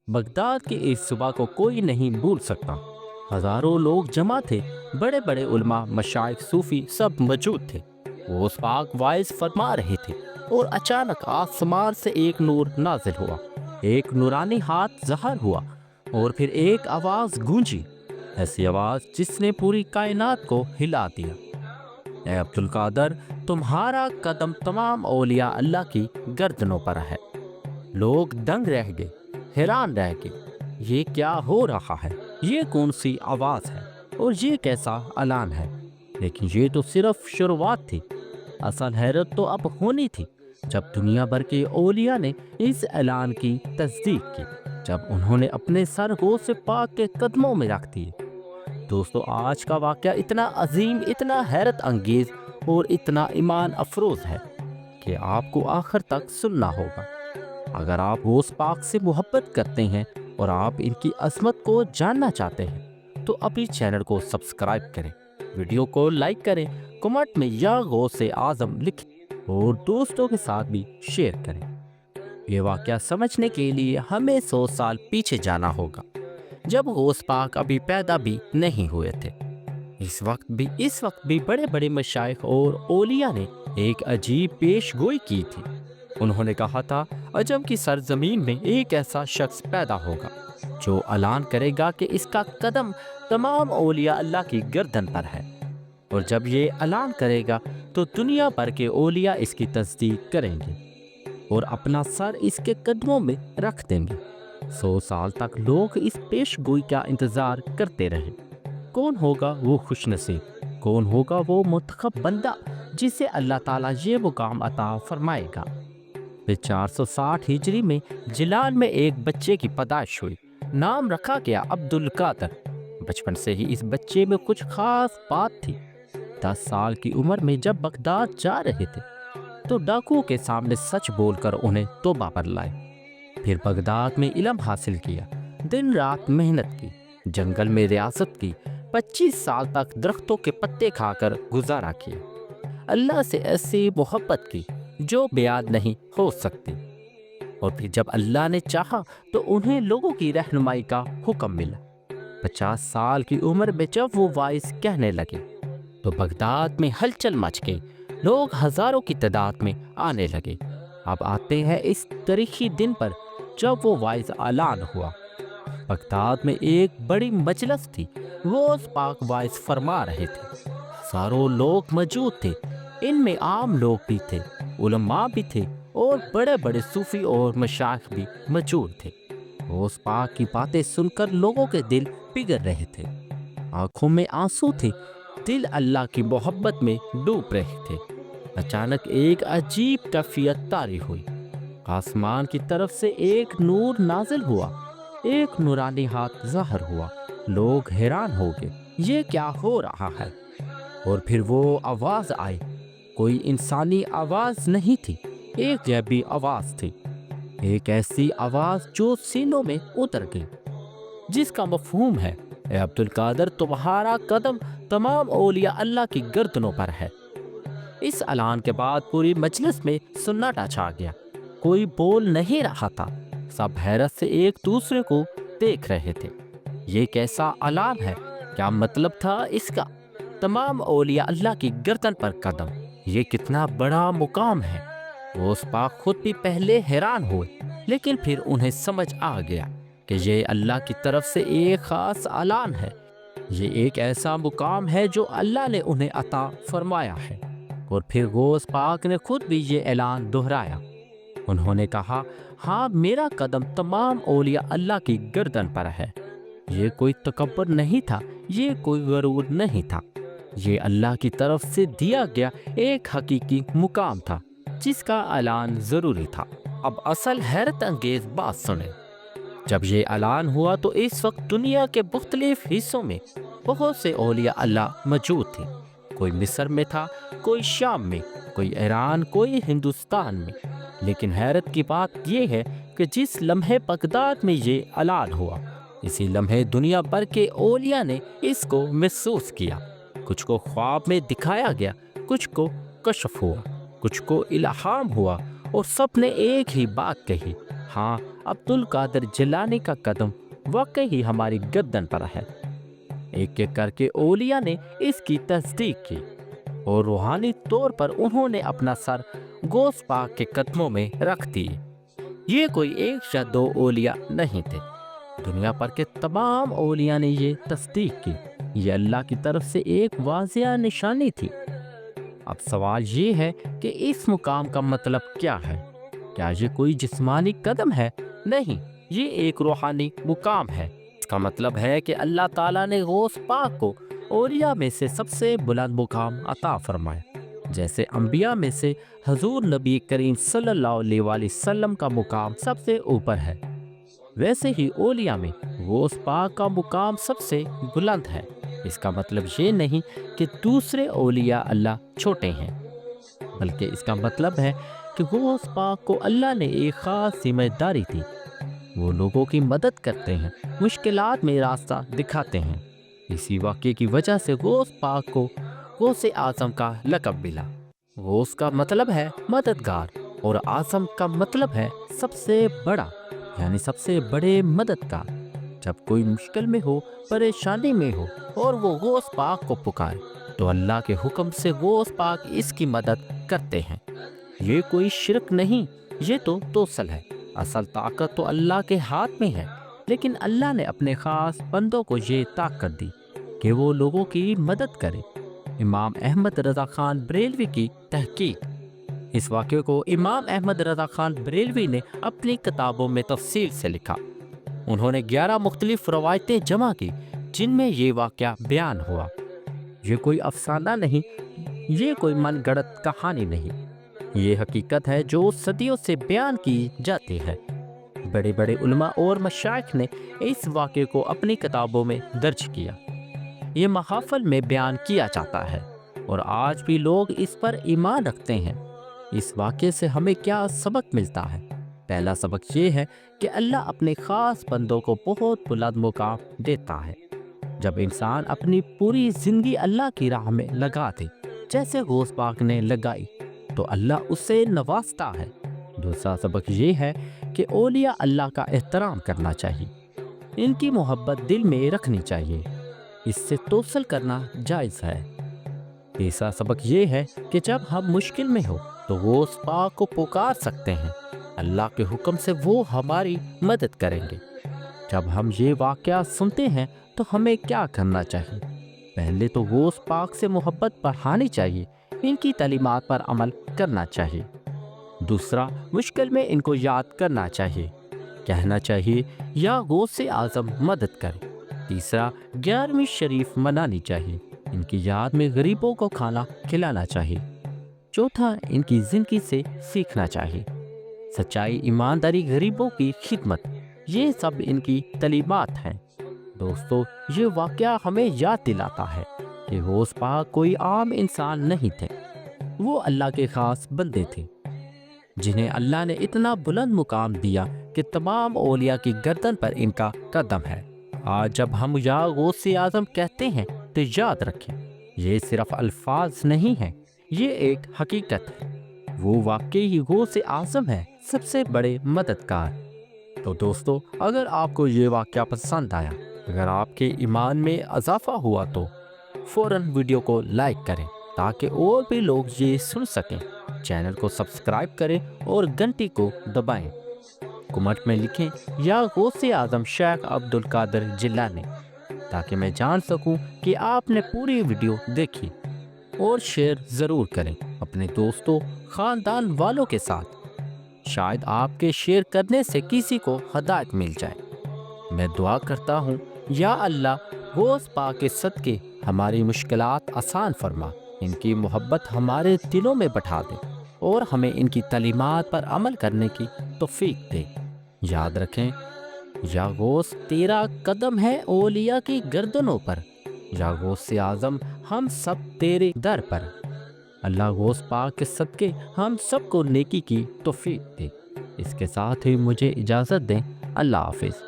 Baghdad کی اس صبح کو کوئی نہیں بھول سکتا۔ ہزاروں لوگ جمع تھے، بڑے بڑے علماء، مشائخ، صوفی سب موجود تھے۔ وہ اس پاک وائس فرما رہے تھے اور اچانک آسمان سے ایک نور نازل ہوا، ایک نورانی ہاتھ ظاہر ہوا اور پھر ایک آواز گونجی، ایسی آواز جس نے پوری کائنات کو ہلا دیا: اے عبد القادر، تمہارا قدم تمام اولیاء اللہ کی گردنوں پر ہے۔ لوگ دنگ رہ گئے، حیران رہ گئے، یہ کیا ہو رہا ہے؟ یہ کون سی آواز ہے اور یہ کیسا اعلان ہے؟ لیکن یہ تو صرف شروعات تھی۔ اصل حیرت تو اب ہونی تھی جب دنیا بھر کے اولیاء نے اس اعلان کی تصدیق کی، جب انہوں نے اپنے سر غوث پاک کے قدموں میں رکھ دیے۔ دوستو، آج کا واقعہ اتنا عظیم، اتنا حیرت انگیز اور اتنا ایمان افروز ہے کہ آپ کو آخر تک سننا ہوگا۔ اگر آپ غوث پاک سے محبت کرتے ہیں اور آپ ان کی عظمت کو جاننا چاہتے ہیں تو ابھی چینل کو سبسکرائب کریں، ویڈیو کو لائک کریں، کمنٹ میں یا غوث اعظم لکھیں اور دوستوں کے ساتھ بھی شیئر کریں۔ یہ واقعہ سمجھنے کے لیے ہمیں 100 سال پیچھے جانا ہوگا، جب غوث پاک ابھی پیدا بھی نہیں ہوئے تھے۔ اس وقت بھی بڑے بڑے مشائخ اور اولیاء نے ایک عجیب پیش گوئی کی تھی۔ انہوں نے کہا تھا، عجم کی سرزمین میں ایک ایسا شخص پیدا ہوگا جو اعلان کرے گا کہ اس کا قدم تمام اولیاء اللہ کی گردن پر ہے، اور جب یہ اعلان کرے گا تو دنیا بھر کے اولیاء اس کی تصدیق کریں گے اور اپنا سر اس کے قدموں میں رکھ دیں گے۔ 100 سال تک لوگ اس پیش گوئی کا انتظار کرتے رہے۔ کون ہوگا وہ خوش نصیب؟ کون ہوگا وہ منتخب بندہ جسے اللہ تعالیٰ یہ مقام عطا فرمائے گا؟ پھر 460 ہجری میں جیلان میں ایک بچے کی پیدائش ہوئی۔ نام رکھا گیا عبد القادر۔ بچپن سے ہی اس بچے میں کچھ خاص بات تھی۔ 10 سال کی عمر میں جب بغداد جا رہے تھے تو ڈاکوؤں کے سامنے سچ بول کر انہیں توبہ پر لائے۔ پھر بغداد میں علم حاصل کیا، دن رات محنت کی، جنگل میں ریاست کی، 25 سال تک درختوں کے پتے کھا کر گزارا کیا، اللہ سے ایسی محبت کی جو بیان نہیں ہو سکتی۔ اور پھر جب اللہ نے چاہا تو انہیں لوگوں کی رہنمائی کا حکم ملا۔ 50 سال کی عمر میں جب وہ وائس کہنے لگے تو بغداد میں ہلچل مچ گئی، لوگ ہزاروں کی تعداد میں آنے لگے۔ اب آتے ہیں اس تاریخی دن پر جب وہ وائس اعلان ہوا۔ بغداد میں ایک بڑی مجلس تھی، غوث پاک وائس فرما رہے تھے، ہزاروں لوگ موجود تھے، ان میں عام لوگ بھی تھے، علماء بھی تھے اور بڑے بڑے صوفی اور مشائخ بھی موجود تھے۔ غوث پاک کی باتیں سن کر لوگوں کے دل پگھل رہے تھے، آنکھوں میں آنسو تھے، دل اللہ کی محبت میں ڈوب رہے تھے۔ اچانک ایک عجیب کیفیت طاری ہوئی، آسمان کی طرف سے ایک نور نازل ہوا، ایک نورانی ہاتھ ظاہر ہوا۔ لوگ حیران ہو گئے، یہ کیا ہو رہا ہے؟ اور پھر وہ آواز آئی، کوئی انسانی آواز نہیں تھی، ایک غیبی آواز تھی، ایک ایسی آواز جو سینوں میں اتر گئی، جس کا مفہوم ہے، اے عبد القادر، تمہارا قدم تمام اولیاء اللہ کی گردنوں پر ہے۔ اس اعلان کے بعد پوری مجلس میں سناٹا چھا گیا، کوئی بول نہیں رہا تھا، سب حیرت سے ایک دوسرے کو دیکھ رہے تھے۔ یہ کیسا اعلان ہے؟ کیا مطلب تھا اس کا؟ تمام اولیاء اللہ کی گردن پر قدم، یہ کتنا بڑا مقام ہے۔ غوث پاک خود بھی پہلے حیران ہوئے، لیکن پھر انہیں سمجھ آ گیا کہ یہ اللہ کی طرف سے ایک خاص اعلان ہے، یہ ایک ایسا مقام ہے جو اللہ نے انہیں عطا فرمایا ہے۔ اور پھر غوث پاک نے خود بھی یہ اعلان دہرایا۔ انہوں نے کہا، ہاں، میرا قدم تمام اولیاء اللہ کی گردن پر ہے۔ یہ کوئی تکبر نہیں تھا، یہ کوئی غرور نہیں تھا، یہ اللہ کی طرف سے دیا گیا ایک حقیقی مقام تھا جس کا اعلان ضروری تھا۔ اب اصل حیرت انگیز بات سنیں۔ جب یہ اعلان ہوا تو اس وقت دنیا کے مختلف حصوں میں بہت سے اولیاء اللہ موجود تھے۔ کوئی مصر میں تھا، کوئی شام میں، کوئی ایران، کوئی ہندوستان میں۔ لیکن حیرت کی بات یہ ہے کہ جس لمحے بغداد میں یہ اعلان ہوا، اسی لمحے دنیا بھر کے اولیاء نے اس کو محسوس کیا۔ کچھ کو خواب میں دکھایا گیا، کچھ کو کشف ہوا، کچھ کو الہام ہوا، اور سب نے ایک ہی بات کہی، ہاں، عبد القادر جیلانی کا قدم واقعی ہی ہماری گردن پر ہے۔ ایک ایک کر کے اولیاء نے اس کی تصدیق کی اور روحانی طور پر انہوں نے اپنا سر غوث پاک کے قدموں میں رکھ دیے۔ یہ کوئی ایک یا دو اولیاء نہیں تھے، دنیا پر کے تمام اولیاء نے یہ تصدیق کی۔ یہ اللہ کی طرف سے ایک واضح نشانی تھی۔ اب سوال یہ ہے کہ اس مقام کا مطلب کیا ہے؟ کیا یہ کوئی جسمانی قدم ہے؟ نہیں، یہ ایک روحانی مقام ہے۔ اس کا مطلب ہے کہ اللہ تعالیٰ نے غوث پاک کو اولیاء میں سے سب سے بلند مقام عطا فرمایا۔ جیسے انبیاء میں سے حضور نبی کریم صلی اللہ علیہ وآلہ وسلم کا مقام سب سے اوپر ہے، ویسے ہی اولیاء میں غوث پاک کا مقام سب سے بلند ہے۔ اس کا مطلب یہ نہیں کہ دوسرے اولیاء اللہ چھوٹے ہیں، بلکہ اس کا مطلب ہے کہ غوث پاک کو اللہ نے ایک خاص ذمہ داری دی۔ وہ لوگوں کی مدد کرتے ہیں، مشکلات میں راستہ دکھاتے ہیں۔ اسی واقعے کی وجہ سے غوث پاک کو غوث اعظم کا لقب ملا۔ غوث کا مطلب ہے مددگار اور اعظم کا مطلب ہے سب سے بڑا، یعنی سب سے بڑے مددگار۔ جب کوئی مشکل میں ہو، پریشانی میں ہو اور وہ غوث پاک کو پکارے تو اللہ کے حکم سے غوث پاک اس کی مدد کرتے ہیں۔ یہ کوئی شرک نہیں، یہ تو توسل ہے۔ اصل طاقت تو اللہ کے ہاتھ میں ہے، لیکن اللہ نے اپنے خاص بندوں کو یہ طاقت دی کہ وہ لوگوں کی مدد کرے۔ امام احمد رضا خان بریلوی کی تحقیق۔ اس واقعے کو امام احمد رضا خان بریلوی نے اپنی کتابوں میں تفصیل سے لکھا۔ انہوں نے 11 مختلف روایتیں جمع کی جن میں یہ واقعہ بیان ہوا۔ یہ کوئی افسانہ نہیں، یہ کوئی من گڑت کہانی نہیں، یہ حقیقت ہے جو صدیوں سے بیان کی جاتی ہے۔ بڑے بڑے علماء اور مشائخ نے اس واقعے کو اپنی کتابوں میں درج کیا۔ یہ محافل میں بیان کیا جاتا ہے اور آج بھی لوگ اس پر ایمان رکھتے ہیں۔ اس واقعے سے ہمیں کیا سبق ملتا ہے؟ پہلا سبق یہ ہے کہ اللہ اپنے خاص بندوں کو بہت بلند مقام دیتا ہے۔ جب انسان اپنی پوری زندگی اللہ کی راہ میں لگا دے، جیسے غوث پاک نے لگائی، تو اللہ اسے نوازتا ہے۔ دوسرا سبق یہ ہے کہ اولیاء اللہ کا احترام کرنا چاہیے، ان کی محبت دل میں رکھنی چاہیے، اس سے توسل کرنا جائز ہے۔ تیسرا سبق یہ ہے کہ جب ہم مشکل میں ہو تو غوث پاک کو پکار سکتے ہیں، اللہ کے حکم سے وہ ہماری مدد کریں گے۔ جب ہم یہ واقعہ سنتے ہیں تو ہمیں کیا کرنا چاہیے؟ پہلے تو غوث پاک سے محبت بڑھانی چاہیے، ان کی تعلیمات پر عمل کرنا چاہیے۔ دوسرا، مشکل میں ان کو یاد کرنا چاہیے، کہنا چاہیے یا غوث اعظم مدد کرے۔ تیسرا، 11ویں شریف منانی چاہیے، ان کی یاد میں غریبوں کو کھانا کھلانا چاہیے۔ چوتھا، ان کی زندگی سے سیکھنا چاہیے، سچائی، ایمانداری، غریبوں کی خدمت، یہ سب ان کی تعلیمات ہیں۔ دوستو، یہ واقعہ ہمیں یاد دلاتا ہے کہ غوث پاک کوئی عام انسان نہیں تھے، وہ اللہ کے خاص بندے تھے جنہیں اللہ نے اتنا بلند مقام دیا کہ تمام اولیاء کی گردن پر ان کا قدم ہے۔ آج جب ہم یا غوث اعظم کہتے ہیں تو یاد رکھیں، یہ صرف الفاظ نہیں ہیں، یہ ایک حقیقت ہے۔ وہ واقعی غوث اعظم ہے، سب سے بڑے مددگار۔ تو دوستو، اگر آپ کو یہ واقعہ پسند آیا، اگر آپ کے ایمان میں اضافہ ہوا تو فوراً ویڈیو کو لائک کریں تاکہ اور بھی لوگ یہ سن سکیں۔ چینل کو سبسکرائب کریں اور گھنٹی کو دبائیں۔ کمنٹ میں لکھیں یا غوث اعظم شیخ عبد القادر جیلانی، تاکہ میں جان سکوں کہ آپ نے پوری ویڈیو دیکھی۔ اور شیئر ضرور کریں اپنے دوستوں، خاندان والوں کے ساتھ، شاید آپ کے شیئر کرنے سے کسی کو ہدایت مل جائے۔ میں دعا کرتا ہوں یا اللہ غوث پاک کے صدقے ہماری مشکلات آسان فرما، ان کی محبت ہمارے دلوں میں بٹھا دے اور ہمیں ان کی تعلیمات پر عمل کرنے کی توفیق دے۔ یاد رکھیں، یا غوث تیرا قدم ہے اولیاء کی گردنوں پر، یا غوث اعظم ہم سب تیرے در پر۔ اللہ غوث پاک کے صدقے ہم سب کو نیکی کی توفیق دے۔ اس کے ساتھ ہی مجھے اجازت دیں۔ اللہ حافظ۔